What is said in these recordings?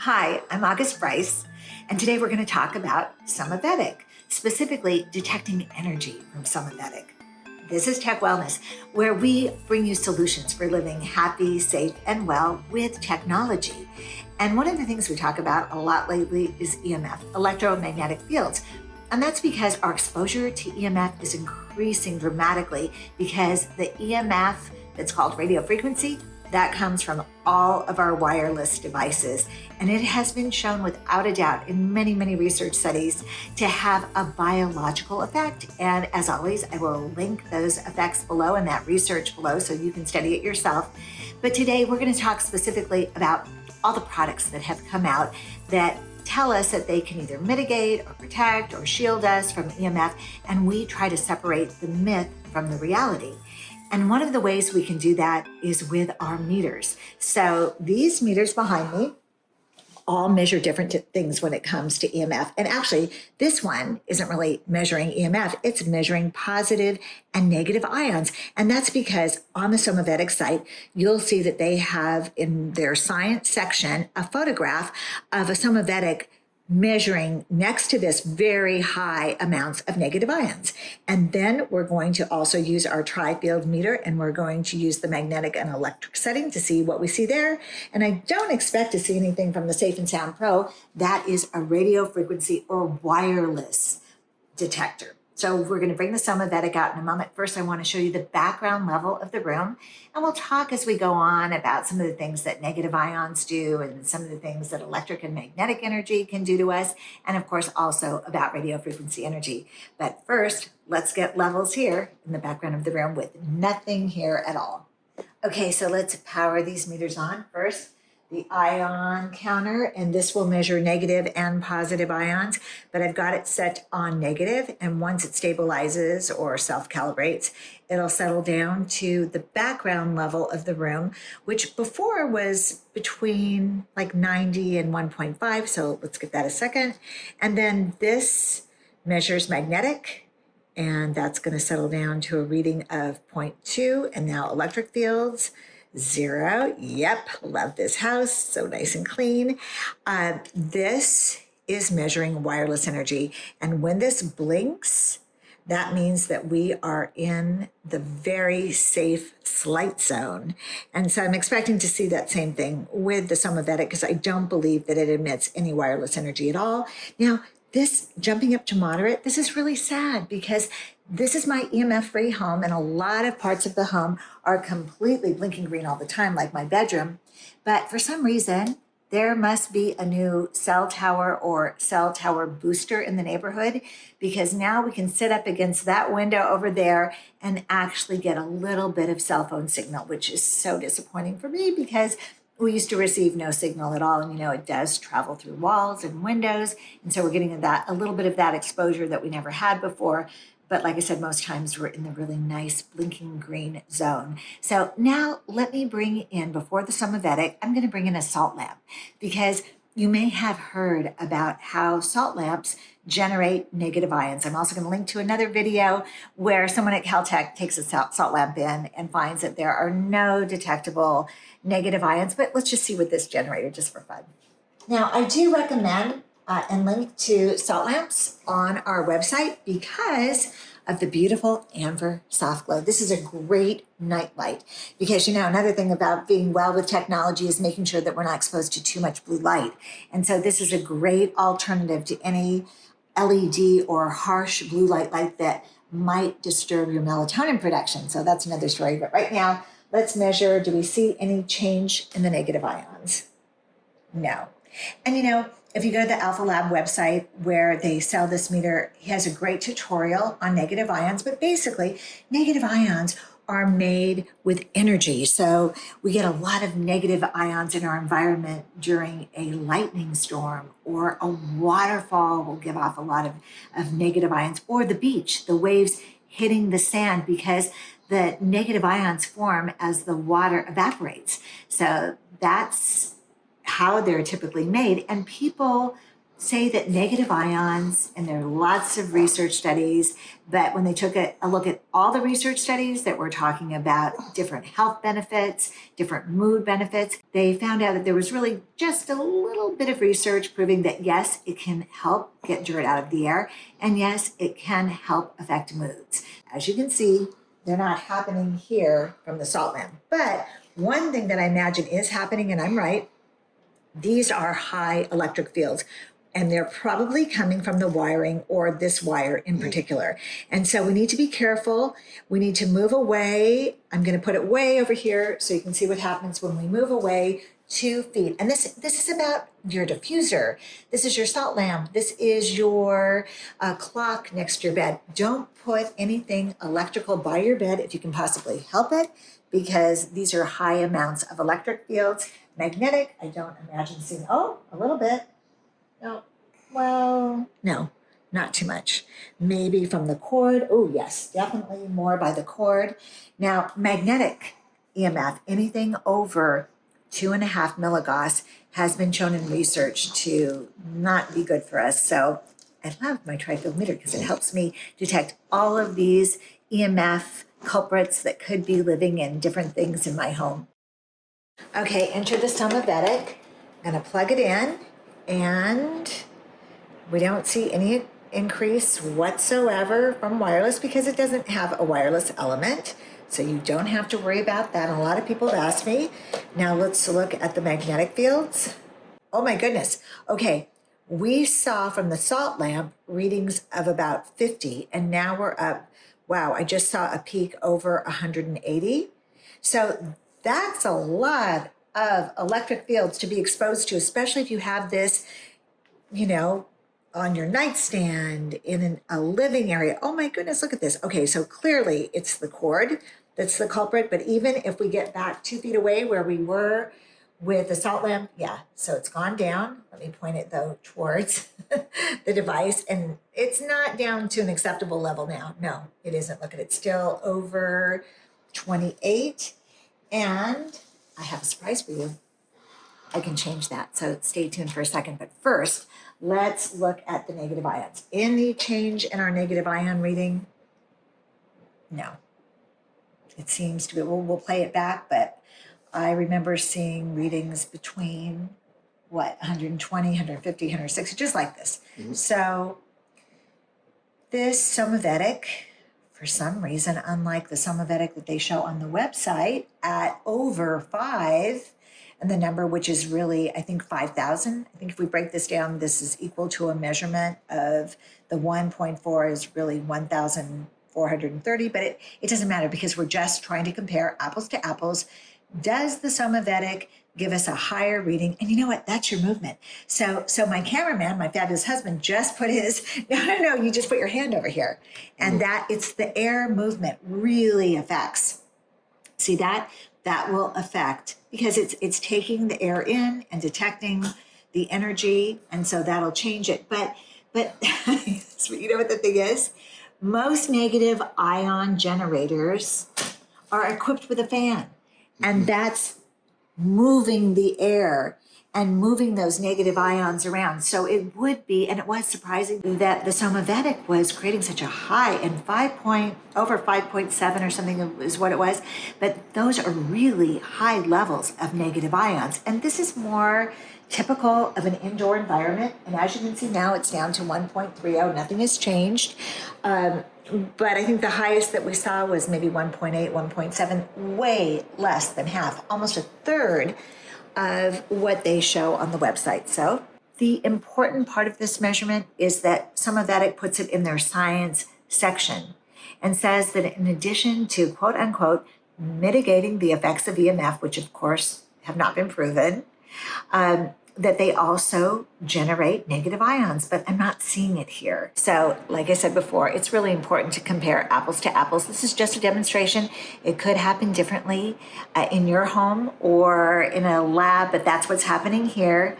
Hi, I'm August Bryce, and today we're going to talk about Somavedic, specifically detecting energy from Somavedic. This is Tech Wellness, where we bring you solutions for living happy, safe, and well with technology. And one of the things we talk about a lot lately is EMF, electromagnetic fields. And that's because our exposure to EMF is increasing dramatically because the EMF that's called radio frequency, that comes from all of our wireless devices. And it has been shown without a doubt in many, many research studies to have a biological effect. And as always, I will link those effects below and that research below so you can study it yourself. But today we're going to talk specifically about all the products that have come out that tell us that they can either mitigate or protect or shield us from EMF. And we try to separate the myth from the reality. And one of the ways we can do that is with our meters. So these meters behind me all measure different things when it comes to EMF. And actually, this one isn't really measuring EMF. It's measuring positive and negative ions. And that's because on the Somavedic site, you'll see that they have in their science section a photograph of a Somavedic measuring next to this very high amounts of negative ions. And then we're going to also use our tri-field meter, and we're going to use the magnetic and electric setting to see what we see there. And I don't expect to see anything from the Safe and Sound Pro. That is a radio frequency or wireless detector. So we're going to bring the Somavedic out in a moment. First, I want to show you the background level of the room, and we'll talk as we go on about some of the things that negative ions do and some of the things that electric and magnetic energy can do to us, and of course also about radio frequency energy. But first, let's get levels here in the background of the room with nothing here at all. Okay, so let's power these meters on. First, the ion counter, and this will measure negative and positive ions, but I've got it set on negative, and once it stabilizes or self-calibrates, it'll settle down to the background level of the room, which before was between like 90 and 1.5, so let's give that a second. And then this measures magnetic, and that's going to settle down to a reading of 0.2, and now electric fields, 0. Yep, love this house, so nice and clean. This is measuring wireless energy, and when this blinks, that means that we are in the very safe slight zone. And so I'm expecting to see that same thing with the Somavedic because I don't believe that it emits any wireless energy at all. Now, this jumping up to moderate, this is really sad because this is my EMF-free home, and a lot of parts of the home are completely blinking green all the time, like my bedroom. But for some reason, there must be a new cell tower or cell tower booster in the neighborhood, because now we can sit up against that window over there and actually get a little bit of cell phone signal, which is so disappointing for me because we used to receive no signal at all. And, it does travel through walls and windows. And so we're getting a little bit of that exposure that we never had before. But like I said, most times we're in the really nice blinking green zone. So now let me bring in, before the Somavedic, I'm going to bring in a salt lamp, because you may have heard about how salt lamps generate negative ions. I'm also going to link to another video where someone at Caltech takes a salt lamp in and finds that there are no detectable negative ions. But let's just see with this generator just for fun. Now, I do recommend and link to salt lamps on our website because of the beautiful amber soft glow. This is a great night light because, another thing about being well with technology is making sure that we're not exposed to too much blue light. And so this is a great alternative to any LED or harsh blue light that might disturb your melatonin production. So that's another story. But right now, let's measure, do we see any change in the negative ions? No. And if you go to the Alpha Lab website where they sell this meter, he has a great tutorial on negative ions, but basically negative ions are made with energy. So we get a lot of negative ions in our environment during a lightning storm, or a waterfall will give off a lot of negative ions, or the beach, the waves hitting the sand, because the negative ions form as the water evaporates. So that's how they're typically made. And people say that negative ions, and there are lots of research studies, but when they took a look at all the research studies that were talking about different health benefits, different mood benefits, they found out that there was really just a little bit of research proving that yes, it can help get dirt out of the air, and yes, it can help affect moods. As you can see, they're not happening here from the salt lamp. But one thing that I imagine is happening, and I'm right, these are high electric fields, and they're probably coming from the wiring or this wire in particular. And so we need to be careful. We need to move away. I'm going to put it way over here so you can see what happens when we move away 2 feet. And this is about your diffuser. This is your salt lamp. This is your clock next to your bed. Don't put anything electrical by your bed if you can possibly help it, because these are high amounts of electric fields. Magnetic, I don't imagine seeing, a little bit. No, well, no, not too much. Maybe from the cord. Oh, yes, definitely more by the cord. Now, magnetic EMF, anything over 2.5 milligauss has been shown in research to not be good for us. So I love my tri-field meter because it helps me detect all of these EMF culprits that could be living in different things in my home. Okay, enter the Somavedic. I'm going to plug it in, and we don't see any increase whatsoever from wireless because it doesn't have a wireless element. So you don't have to worry about that. And a lot of people have asked me. Now let's look at the magnetic fields. Oh my goodness. Okay, we saw from the salt lamp readings of about 50, and now we're up. Wow, I just saw a peak over 180. So that's a lot of electric fields to be exposed to, especially if you have this, on your nightstand in a living area. Oh my goodness, look at this. Okay, so clearly it's the cord that's the culprit, but even if we get back 2 feet away where we were with the salt lamp, yeah, so it's gone down. Let me point it though towards the device, and it's not down to an acceptable level now. No, it isn't. Look at it, still over 28. And I have a surprise for you. I can change that, so stay tuned for a second. But first, let's look at the negative ions. Any change in our negative ion reading? No. It seems to be, we'll play it back, but I remember seeing readings between, 120, 150, 160, just like this. Mm-hmm. So this Somavedic, for some reason, unlike the Somavedic that they show on the website at over 5, and the number, which is really, I think, 5,000. I think if we break this down, this is equal to a measurement of the 1.4 is really 1,430, but it doesn't matter because we're just trying to compare apples to apples. Does the Somavedic give us a higher reading? And you know what? That's your movement. So my cameraman, my fabulous husband, just put his, no, you just put your hand over here. And that it's the air movement really affects. See that? That will affect, because it's taking the air in and detecting the energy, and so that'll change it. But so you know what the thing is? Most negative ion generators are equipped with a fan, and that's moving the air and moving those negative ions around. So it would be, and it was surprising that the Somavedic was creating such a high, and over 5.7 or something is what it was. But those are really high levels of negative ions. And this is more typical of an indoor environment. And as you can see now, it's down to 1.30. Nothing has changed. But I think the highest that we saw was maybe 1.8, 1.7, way less than half, almost a third of what they show on the website. So the important part of this measurement is that Somavedic puts it in their science section and says that in addition to, quote unquote, mitigating the effects of EMF, which of course have not been proven, that they also generate negative ions, but I'm not seeing it here. So like I said before, it's really important to compare apples to apples. This is just a demonstration. It could happen differently in your home or in a lab, but that's what's happening here.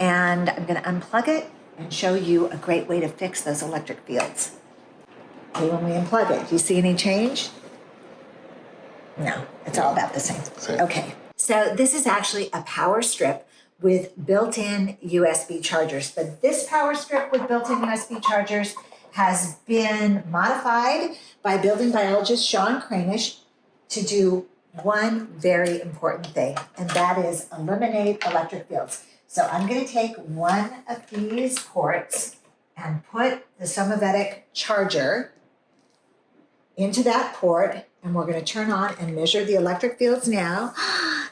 And I'm going to unplug it and show you a great way to fix those electric fields. Okay, when we unplug it, do you see any change? No, it's all about the same. Okay, so this is actually a power strip with built-in USB chargers. But this power strip with built-in USB chargers has been modified by building biologist Sean Cranish to do one very important thing, and that is eliminate electric fields. So I'm going to take one of these ports and put the Somavedic charger into that port, and we're going to turn on and measure the electric fields now.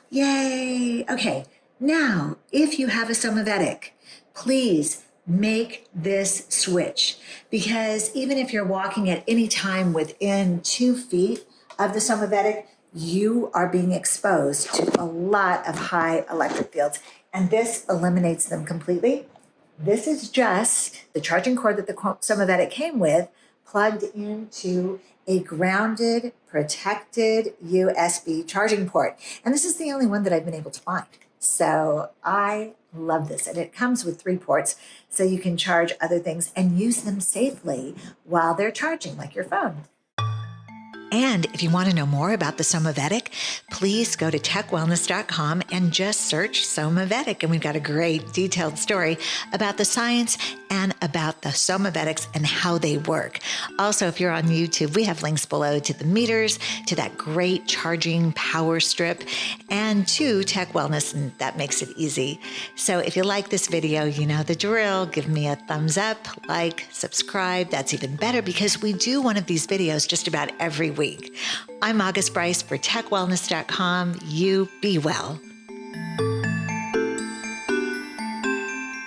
Yay! Okay, now if you have a Somavedic, please make this switch, because even if you're walking at any time within 2 feet of the Somavedic, you are being exposed to a lot of high electric fields, and this eliminates them completely. This is just the charging cord that the Somavedic came with, plugged into a grounded, protected USB charging port. And this is the only one that I've been able to find. So I love this. And it comes with 3 ports, so you can charge other things and use them safely while they're charging, like your phone. And if you want to know more about the Somavedic, please go to techwellness.com and just search Somavedic. And we've got a great detailed story about the science and about the Somavedics and how they work. Also, if you're on YouTube, we have links below to the meters, to that great charging power strip, and to Tech Wellness, and that makes it easy. So if you like this video, you know the drill. Give me a thumbs up, like, subscribe. That's even better, because we do one of these videos just about every week. I'm August Bryce for techwellness.com. You be well.